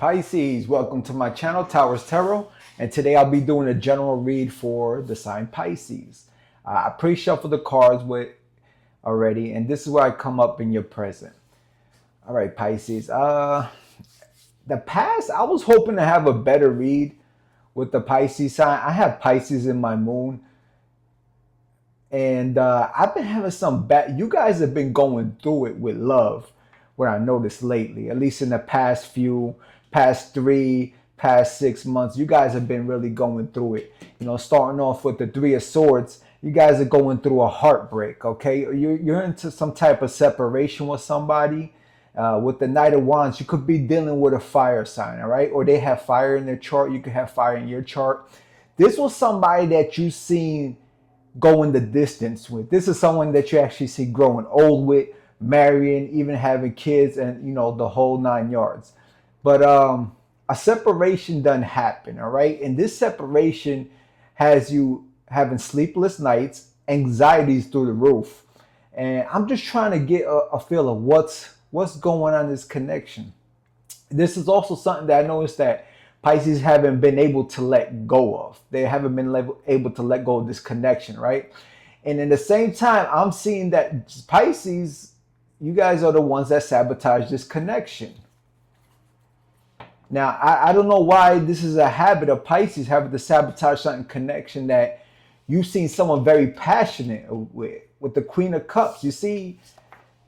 Pisces, welcome to my channel, Towers Tarot, and today I'll be doing a general read for the sign Pisces. I pre-shuffled the cards with already, and this is where I come up in your present. All right, Pisces. The past, I was hoping to have a better read with the Pisces sign. I have Pisces in my moon, and I've been having some bad. You guys have been going through it with love, what I noticed lately, at least in the past 6 months. You guys have been really going through it. You know, starting off with the Three of Swords, you guys are going through a heartbreak, okay? You're into some type of separation with somebody. With the Knight of Wands, you could be dealing with a fire sign, all right? Or they have fire in their chart. You could have fire in your chart. This was somebody that you seen going the distance with. This is someone that you actually see growing old with, marrying, even having kids, and, you know, the whole 9 yards. But a separation done happen, all right? And this separation has you having sleepless nights, anxieties through the roof. And I'm just trying to get a feel of what's going on in this connection. This is also something that I noticed that Pisces haven't been able to let go of. They haven't been able to let go of this connection, right? And in the same time, I'm seeing that Pisces, you guys are the ones that sabotage this connection. Now, I don't know why this is a habit of Pisces, having to sabotage certain connection that you've seen someone very passionate with the Queen of Cups. You see,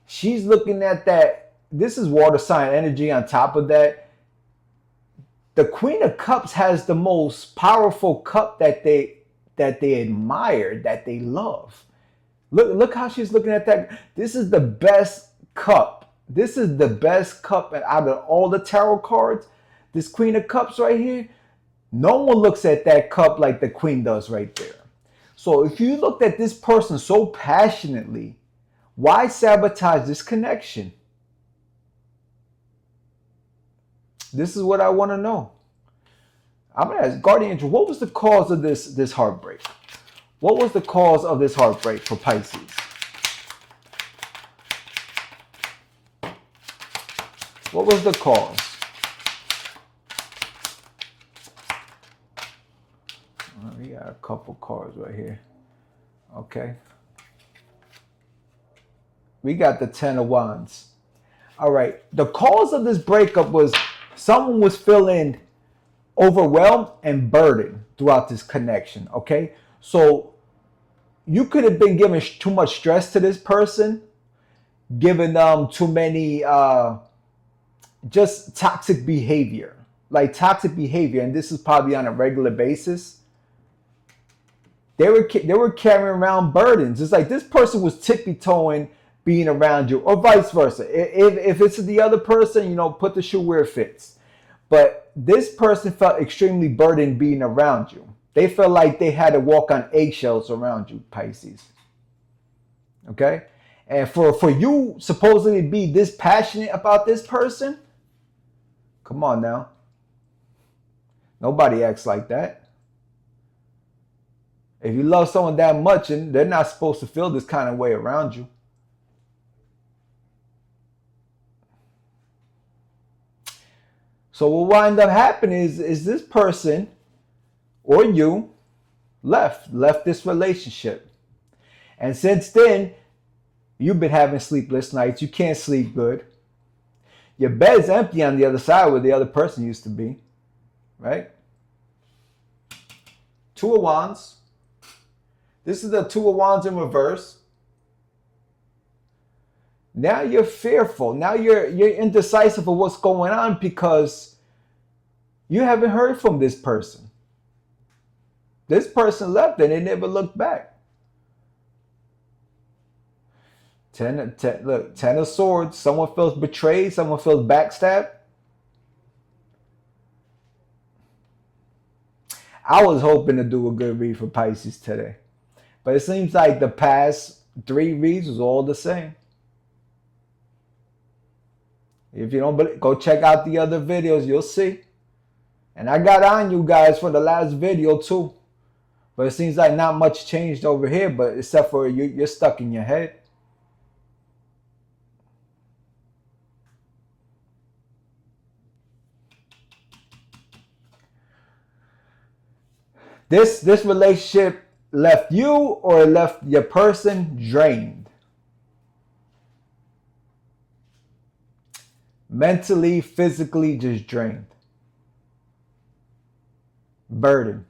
she's looking at that. This is water sign energy. On top of that, the Queen of Cups has the most powerful cup that they admire, that they love. Look how she's looking at that. This is the best cup. This is the best cup out of all the tarot cards. This Queen of Cups right here, no one looks at that cup like the Queen does right there. So if you looked at this person so passionately, why sabotage this connection? This is what I want to know. I'm going to ask Guardian Angel, what was the cause of this heartbreak? What was the cause of this heartbreak for Pisces? What was the cause? We got a couple cards right here. Okay. We got the Ten of Wands. All right. The cause of this breakup was someone was feeling overwhelmed and burdened throughout this connection. Okay. So you could have been giving too much stress to this person, giving them too many just toxic behavior. Like toxic behavior. And this is probably on a regular basis. They were carrying around burdens. It's like this person was tippy-toeing being around you, or vice versa. If it's the other person, you know, put the shoe where it fits. But this person felt extremely burdened being around you. They felt like they had to walk on eggshells around you, Pisces. Okay? And for you supposedly be this passionate about this person, come on now. Nobody acts like that. If you love someone that much, and they're not supposed to feel this kind of way around you. So what wind up happening is this person or you left this relationship. And since then, you've been having sleepless nights. You can't sleep good. Your bed's empty on the other side where the other person used to be. Right? Two of Wands. This is the Two of Wands in reverse. Now you're fearful. Now you're indecisive of what's going on because you haven't heard from this person. This person left and they never looked back. Look, Ten of Swords. Someone feels betrayed. Someone feels backstabbed. I was hoping to do a good read for Pisces today. But it seems like the past 3 reads was all the same. If you don't believe, go check out the other videos. You'll see. And I got on you guys for the last video too. But it seems like not much changed over here. But except for you're stuck in your head. This relationship left you or it left your person drained. Mentally, physically, just drained. Burdened.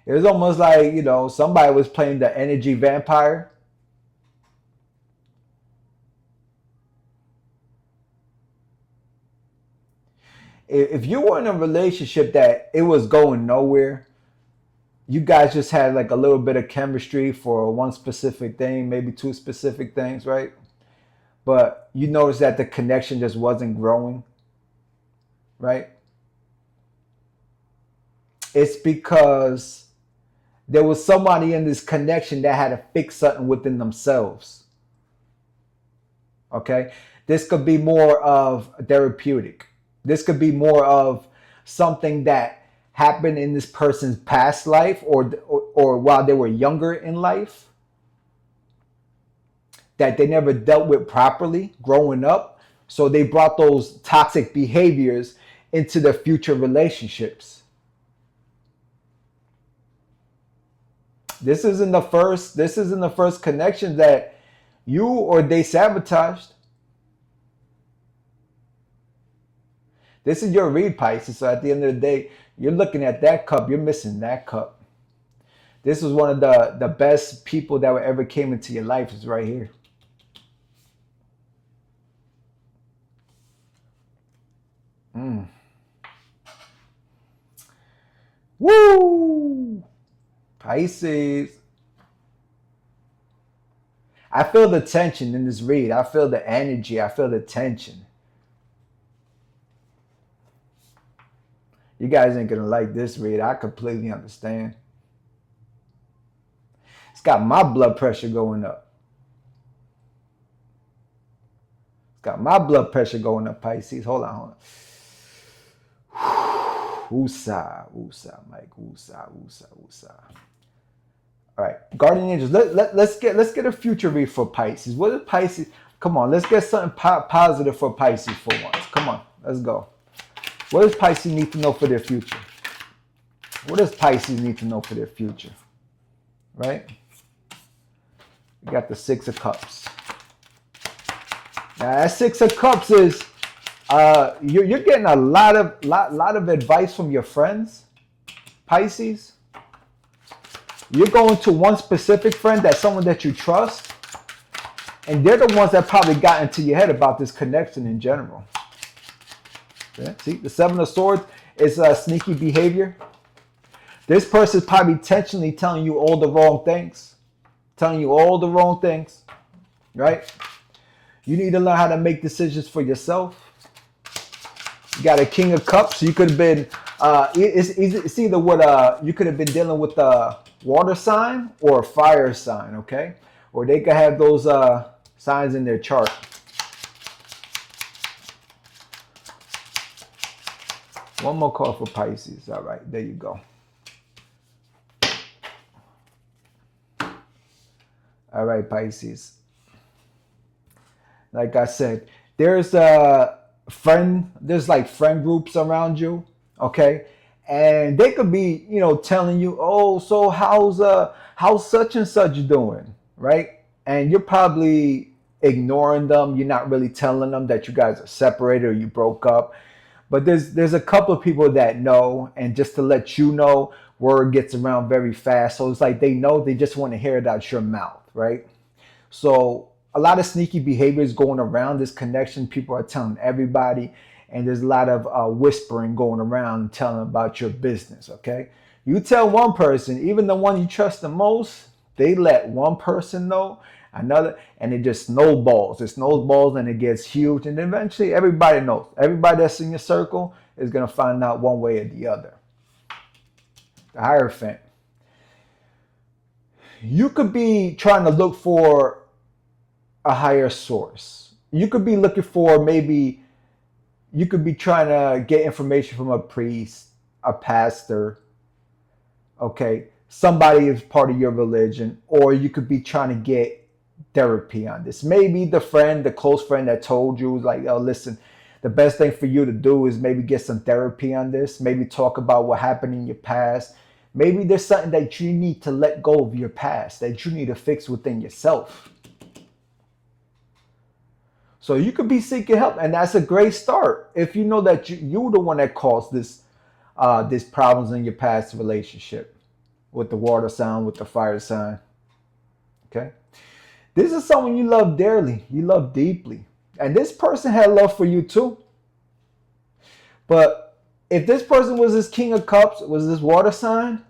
It was almost like, somebody was playing the energy vampire. If you were in a relationship that it was going nowhere, you guys just had like a little bit of chemistry for one specific thing, maybe two specific things, right? But you notice that the connection just wasn't growing, right? It's because there was somebody in this connection that had to fix something within themselves. Okay? This could be more of therapeutic. This could be more of something that happened in this person's past life or while they were younger in life that they never dealt with properly growing up. So they brought those toxic behaviors into their future relationships. This isn't the first connection that you or they sabotaged. This is your read, Pisces. So at the end of the day, you're looking at that cup, you're missing that cup. This is one of the best people that ever came into your life is right here. Woo! Pisces. I feel the tension in this read. I feel the energy. I feel the tension. You guys ain't going to like this read. I completely understand. It's got my blood pressure going up. It's got my blood pressure going up, Pisces. Hold on. Woosah, Mike. Woosah. All right, guardian angels. Let's get a future read for Pisces. What is Pisces? Come on, let's get something positive for Pisces for once. Come on, let's go. What does Pisces need to know for their future? What does Pisces need to know for their future? Right? You got the Six of Cups. Now that Six of Cups is you're getting a lot of advice from your friends, Pisces. You're going to one specific friend, that's someone that you trust, and they're the ones that probably got into your head about this connection in general. Yeah, see, the Seven of Swords is sneaky behavior. This person is probably intentionally telling you all the wrong things. Right? You need to learn how to make decisions for yourself. You got a King of Cups. So you could have been, it's either what you could have been dealing with a water sign or a fire sign, okay? Or they could have those signs in their chart. One more card for Pisces. All right, there you go. All right, Pisces. Like I said, there's like friend groups around you, okay? And they could be, telling you, oh, so how's such and such doing, right? And you're probably ignoring them. You're not really telling them that you guys are separated or you broke up. But there's a couple of people that know, and just to let you know, word gets around very fast. So it's like they know, they just want to hear it out your mouth, right? So a lot of sneaky behaviors going around this connection. People are telling everybody, and there's a lot of whispering going around telling about your business, okay? You tell one person, even the one you trust the most, they let one person know, another, and it just snowballs. It snowballs and it gets huge, and eventually everybody knows. Everybody that's in your circle is going to find out one way or the other. The Hierophant. You could be trying to look for a higher source. You could be looking for, maybe you could be trying to get information from a priest, a pastor, okay, somebody is part of your religion, or you could be trying to get therapy on this. Maybe the close friend that told you, like, oh, listen, The best thing for you to do is maybe get some therapy on this. Maybe talk about what happened in your past. Maybe there's something that you need to let go of your past, that you need to fix within yourself. So you could be seeking help, and that's a great start. If you know that you're the one that caused these problems in your past relationship with the water sign, with the fire sign. Okay? This is someone you love dearly, you love deeply. And this person had love for you too. But if this person was this King of Cups, was this water sign,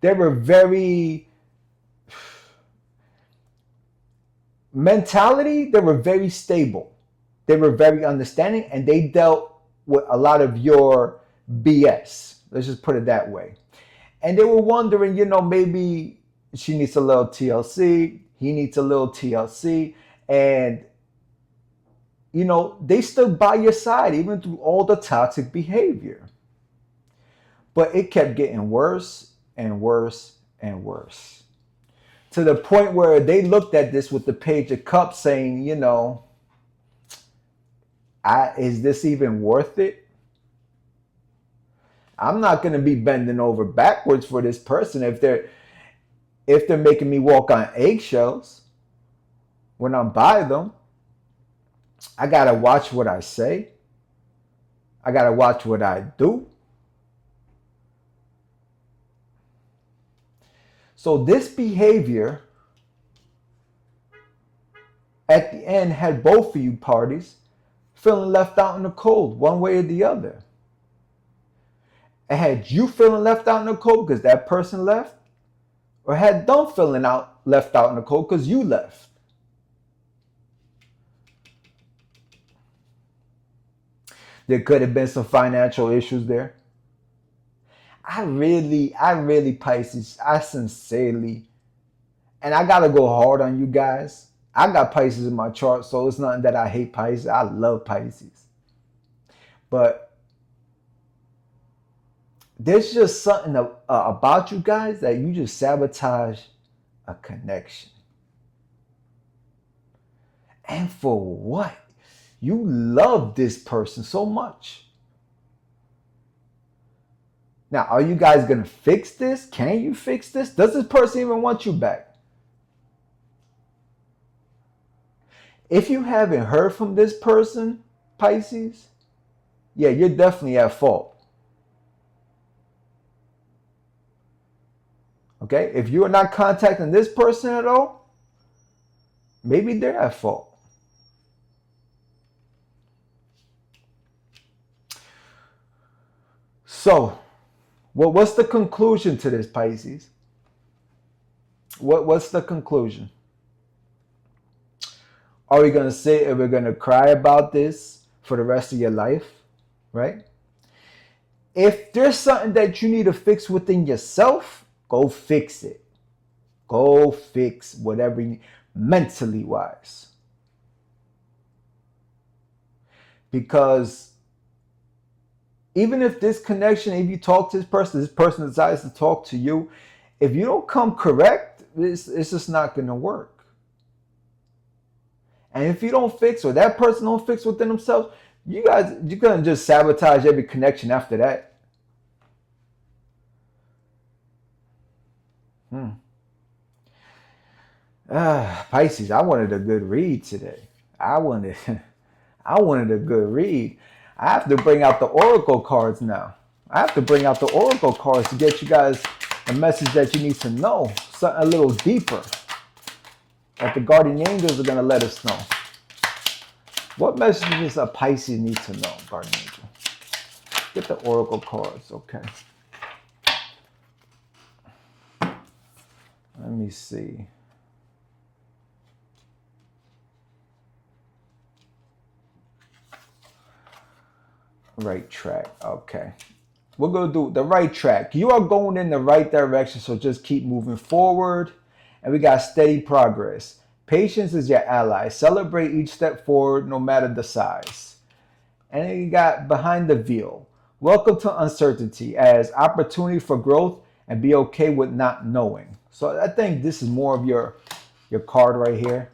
they were very mentality, they were very stable. They were very understanding, and they dealt with a lot of your BS. Let's just put it that way. And they were wondering, maybe she needs a little TLC, he needs a little TLC, and they stood by your side even through all the toxic behavior. But it kept getting worse and worse and worse. To the point where they looked at this with the Page of Cups saying, is this even worth it? I'm not going to be bending over backwards for this person if they're making me walk on eggshells when I'm by them. I got to watch what I say. I got to watch what I do. So this behavior at the end had both of you parties feeling left out in the cold, one way or the other. It had you feeling left out in the cold because that person left, or had them feeling left out in the cold because you left. There could have been some financial issues there. I really, Pisces, I sincerely, and I got to go hard on you guys. I got Pisces in my chart, so it's nothing that I hate Pisces. I love Pisces. But there's just something about you guys that you just sabotage a connection. And for what? You love this person so much. Now, are you guys going to fix this? Can you fix this? Does this person even want you back? If you haven't heard from this person, Pisces, yeah, you're definitely at fault. Okay? If you are not contacting this person at all, maybe they're at fault. So, what's the conclusion to this, Pisces? What's the conclusion? Are we going to sit and we're going to cry about this for the rest of your life? Right? If there's something that you need to fix within yourself, go fix it. Go fix whatever you need, mentally wise. Because even if this connection, if you talk to this person decides to talk to you, if you don't come correct, it's just not going to work. And if you don't fix, or that person don't fix within themselves, you're going to just sabotage every connection after that. Pisces, I wanted a good read today. I wanted a good read. I have to bring out the oracle cards now. I have to bring out the oracle cards to get you guys a message that you need to know. Something a little deeper that the guardian angels are going to let us know. What messages does a Pisces need to know, guardian angel? Get the oracle cards, okay. Let me see. Right track, okay. We're going to do the right track. You are going in the right direction, so just keep moving forward. And we got steady progress. Patience is your ally. Celebrate each step forward, no matter the size. And then you got behind the veil. Welcome to uncertainty as opportunity for growth, and be okay with not knowing. So I think this is more of your card right here.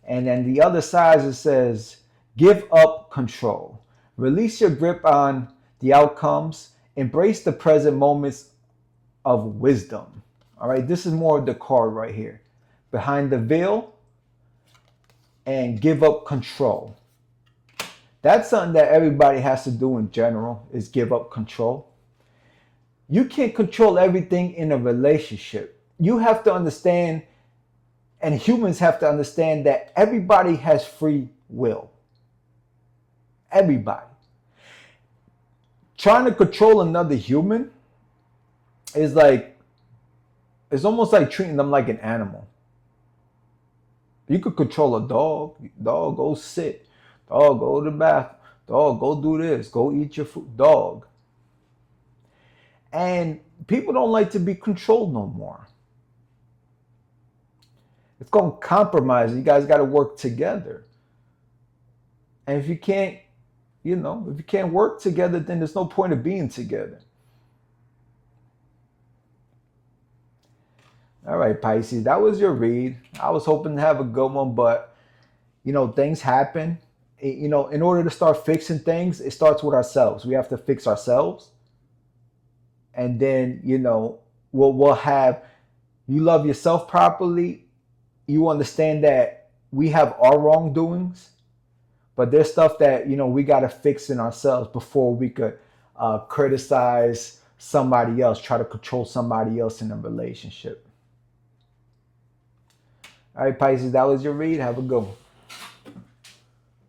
And then the other side, it says, give up control. Release your grip on the outcomes. Embrace the present moments of wisdom. All right, this is more of the card right here. Behind the veil, and give up control. That's something that everybody has to do in general, is give up control. You can't control everything in a relationship. You have to understand, and humans have to understand, that everybody has free will. Everybody. Trying to control another human is like, it's almost like treating them like an animal. You could control a dog. Dog, go sit. Dog, go to the bathroom. Dog, go do this. Go eat your food. Dog. And people don't like to be controlled no more. It's going to compromise. You guys got to work together. And if you can't, if you can't work together, then there's no point of being together. All right, Pisces, that was your read. I was hoping to have a good one, but, things happen. In order to start fixing things, it starts with ourselves. We have to fix ourselves. And then, we'll have, you love yourself properly. You understand that we have our wrongdoings, but there's stuff that, we got to fix in ourselves before we could criticize somebody else, try to control somebody else in a relationship. All right, Pisces, that was your read. Have a good one.